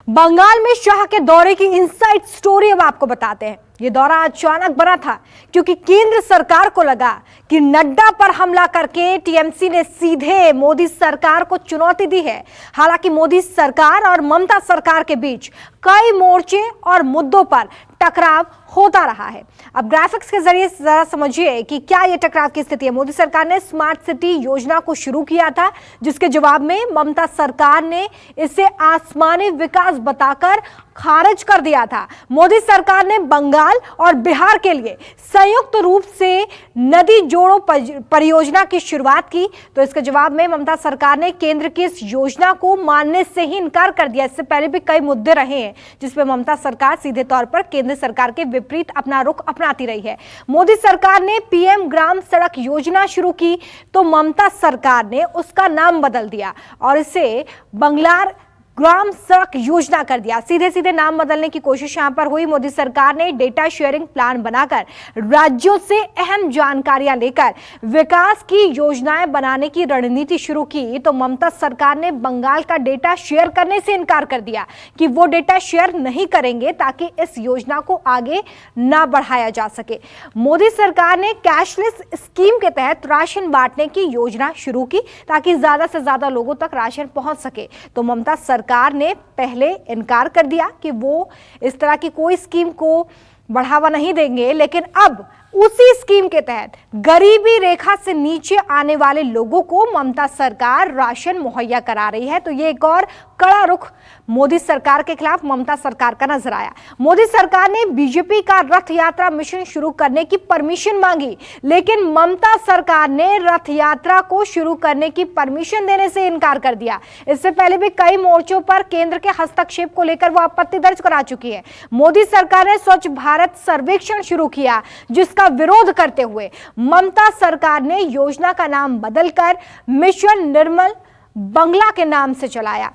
बंगाल में शाह के दौरे की इनसाइड स्टोरी अब आपको बताते हैं। ये दौरा अचानक बना था क्योंकि केंद्र सरकार को लगा कि नड्डा पर हमला करके टीएमसी ने सीधे मोदी सरकार को चुनौती दी है। हालांकि मोदी सरकार और ममता सरकार के बीच कई मोर्चे और मुद्दों पर टकराव होता रहा है। अब ग्राफिक्स के जरिए जरा समझिए कि क्या ये टकराव की स्थिति है। मोदी सरकार ने स्मार्ट सिटी योजना को शुरू किया था, जिसके जवाब में ममता सरकार ने इसे आसमानी विकास बताकर खारिज कर दिया था। मोदी सरकार ने बंगाल और बिहार के लिए संयुक्त रूप से नदी जोड़ो परियोजना की शुरुआत की, तो इसके जवाब में ममता सरकार ने केंद्र की इस योजना को मानने से ही इनकार कर दिया। इससे पहले भी कई मुद्दे रहे हैं जिसमें ममता सरकार सीधे तौर पर केंद्र सरकार के विपरीत अपना रुख अपनाती रही है। मोदी सरकार ने पीएम ग्राम सड़क योजना शुरू की, तो ममता सरकार ने उसका नाम बदल दिया और इसे बंगलार ग्राम सड़क योजना कर दिया। सीधे सीधे नाम बदलने की कोशिश यहां पर हुई। मोदी सरकार ने डेटा शेयरिंग प्लान बनाकर राज्यों से अहम जानकारियां लेकर विकास की योजनाएं बनाने की रणनीति शुरू की, तो ममता सरकार ने बंगाल का डेटा शेयर करने से इनकार कर दिया कि वो डेटा शेयर नहीं करेंगे ताकि इस योजना को आगे ना बढ़ाया जा सके। मोदी सरकार ने कैशलेस स्कीम के तहत राशन बांटने की योजना शुरू की ताकि ज्यादा से ज्यादा लोगों तक राशन पहुंच सके, तो ममता सरकार ने पहले इनकार कर दिया कि वो इस तरह की कोई स्कीम को बढ़ावा नहीं देंगे, लेकिन अब उसी स्कीम के तहत गरीबी रेखा से नीचे आने वाले लोगों को ममता सरकार राशन मुहैया करा रही है। तो ये एक और कड़ा रुख मोदी सरकार के खिलाफ ममता सरकार का नजर आया। मोदी सरकार ने बीजेपी का रथ यात्रा मिशन शुरू करने की परमिशन मांगी, लेकिन ममता सरकार ने रथ यात्रा को शुरू करने की परमिशन देने से इनकार कर दिया। इससे पहले भी कई मोर्चों पर केंद्र के हस्तक्षेप को लेकर वो आपत्ति दर्ज करा चुकी है। मोदी सरकार ने स्वच्छ भारत सर्वेक्षण शुरू किया, जिसका विरोध करते हुए ममता सरकार ने योजना का नाम बदलकर मिशन निर्मल बंगला के नाम से चलाया।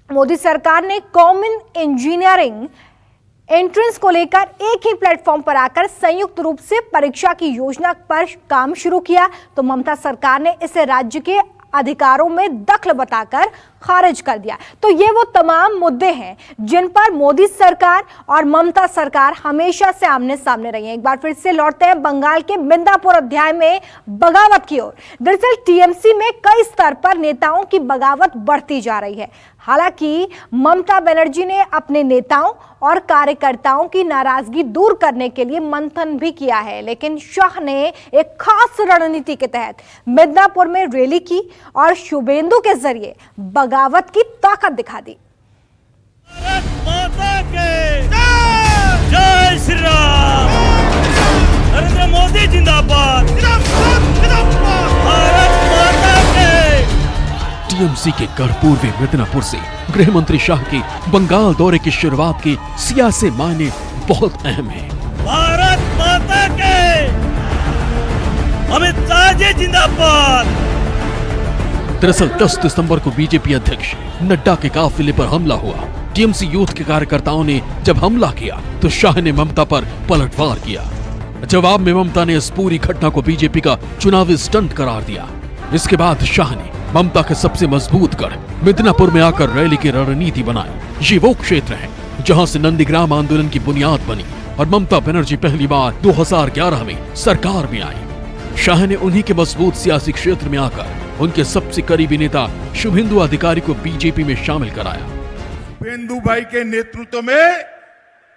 मोदी सरकार ने कॉमन इंजीनियरिंग एंट्रेंस को लेकर एक ही प्लेटफॉर्म पर आकर संयुक्त रूप से परीक्षा की योजना पर काम शुरू किया, तो ममता सरकार ने इसे राज्य के अधिकारों में दखल बताकर खारिज कर दिया। तो ये वो तमाम मुद्दे हैं जिन पर मोदी सरकार और ममता सरकार हमेशा से आमने सामने रही हैं। एक बार फिर से लौटते हैं बंगाल के मिदनापुर अध्याय में बगावत की ओर। दरअसल टीएमसी में कई स्तर पर नेताओं की बगावत बढ़ती जा रही है। हालांकि ममता बनर्जी ने अपने नेताओं और कार्यकर्ताओं की नाराजगी दूर करने के लिए मंथन भी किया है, लेकिन शाह ने एक खास रणनीति के तहत मिदनापुर में रैली की और शुभेंदु के जरिए बगावत की ताकत दिखा दी। भारत माता के जय श्री राम, नरेंद्र मोदी जिंदाबाद, भारत माता के। टीएमसी के कर्पूर्वी मिदनापुर से गृह मंत्री शाह के बंगाल दौरे की शुरुआत के सियासी मायने बहुत अहम है। भारत माता के, अमित शाह जी जिंदाबाद। दरअसल 10 दिसंबर को बीजेपी अध्यक्ष नड्डा के काफिले पर हमला हुआ। टीएमसी यूथ के कार्यकर्ताओं ने जब हमला किया तो शाह ने ममता पर पलटवार किया। जवाब में ममता ने इस पूरी घटना को बीजेपी का चुनावी स्टंट करार दिया। इसके बाद शाह ने ममता के सबसे मजबूत गढ़ मिदनापुर में आकर रैली की रणनीति बनाई। ये वो क्षेत्र है जहां से नंदीग्राम आंदोलन की बुनियाद बनी और ममता बनर्जी पहली बार 2011 में सरकार में आई। शाह ने उन्हीं के मजबूत सियासी क्षेत्र में आकर उनके सबसे करीबी नेता शुभेंदु अधिकारी को बीजेपी में शामिल कराया। शुभेंदु भाई के नेतृत्व में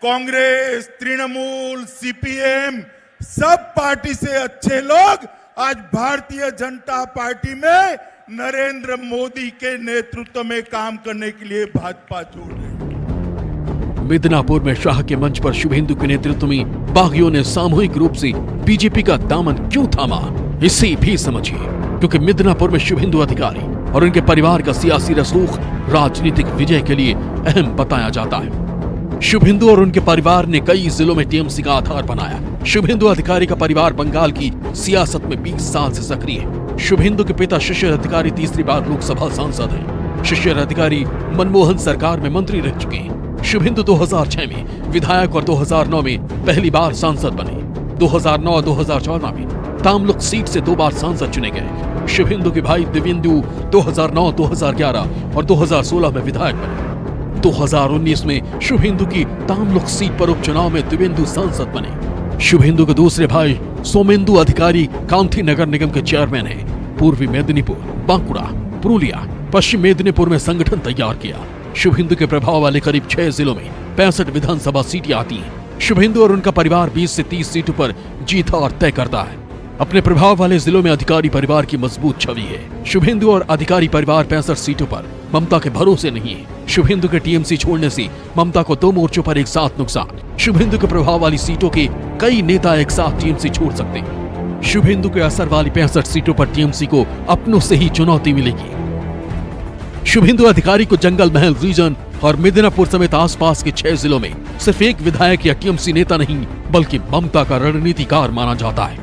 कांग्रेस, तृणमूल, सीपीएम सब पार्टी से अच्छे लोग आज भारतीय जनता पार्टी में नरेंद्र मोदी के नेतृत्व में काम करने के लिए भाजपा जोड़ रहे हैं। मिदनापुर में शाह के मंच पर शुभेंदु के नेतृत्व में बागियों ने सामूहिक रूप से बीजेपी का दामन क्यों थामा, इसे भी समझिए, क्योंकि मिदनापुर में शुभेंदु अधिकारी और उनके परिवार का सियासी रसूख राजनीतिक विजय के लिए अहम बताया जाता है। शुभेंदु और उनके परिवार ने कई जिलों में टीएमसी का आधार बनाया। शुभेंदु अधिकारी का परिवार बंगाल की सियासत में 20 साल से सक्रिय है। शुभेंदु के पिता शिशिर अधिकारी तीसरी बार लोकसभा सांसद हैं। शिशिर अधिकारी मनमोहन सरकार में मंत्री रह चुके हैं। शुभेंदु 2006 में विधायक और 2009 में पहली बार सांसद बने। 2009-2014 में तामलुक सीट से 2 बार सांसद चुने गए। शुभेंदु के भाई दिव्येंदु 2009, 2011 और 2016 में विधायक बने। 2019 में शुभेंदु की तामलुक सीट पर उपचुनाव में दिव्येंदु सांसद बने। शुभेंदु के दूसरे भाई सोमेंदु अधिकारी कांथी नगर निगम के चेयरमैन हैं। पूर्वी मेदिनीपुर, बांकुड़ा, पुरुलिया, पश्चिम मेदिनीपुर में संगठन तैयार किया। शुभेंदु के प्रभाव वाले करीब 6 जिलों में 65 विधानसभा सीटें आती हैं। शुभेंदु और उनका परिवार 20 से 30 सीटों पर जीत और तय करता है। अपने प्रभाव वाले जिलों में अधिकारी परिवार की मजबूत छवि है। शुभेंदु और अधिकारी परिवार 65 सीटों पर ममता के भरोसे नहीं है। शुभेंदु के टीएमसी छोड़ने से ममता को 2 मोर्चों पर एक साथ नुकसान। शुभेंदु के प्रभाव वाली सीटों के कई नेता एक साथ टीएमसी छोड़ सकते हैं। शुभेंदु के असर वाली 65 सीटों पर टीएमसी को अपनों से ही चुनौती मिलेगी। शुभेंदु अधिकारी को जंगल महल रीजन और मिदनापुर समेत आसपास के 6 जिलों में सिर्फ एक विधायक या टीएमसी नेता नहीं बल्कि ममता का रणनीतिकार माना जाता है।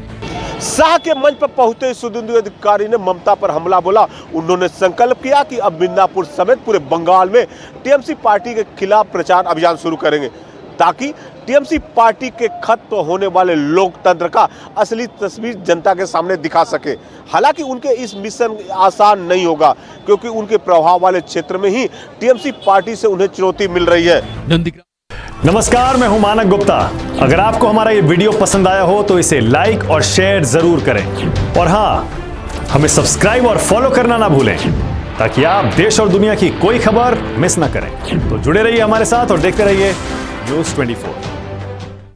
शाह के मंच पर पहुंचे शुभेंदु अधिकारी ने ममता पर हमला बोला। उन्होंने संकल्प किया कि अब मिदनापुर समेत पूरे बंगाल में टीएमसी पार्टी के खिलाफ प्रचार अभियान शुरू करेंगे ताकि टीएमसी पार्टी के खत्म होने वाले लोकतंत्र का असली तस्वीर जनता के सामने दिखा सके। हालांकि उनके इस मिशन आसान नहीं होगा क्योंकि उनके प्रभाव वाले क्षेत्र में ही टीएमसी पार्टी से उन्हें चुनौती मिल रही है। नमस्कार, मैं हूं मानक गुप्ता। अगर आपको हमारा ये वीडियो पसंद आया हो तो इसे लाइक और शेयर जरूर करें और हाँ, हमें सब्सक्राइब और फॉलो करना ना भूलें ताकि आप देश और दुनिया की कोई खबर मिस ना करें। तो जुड़े रहिए हमारे साथ और देखते रहिए न्यूज़ 24।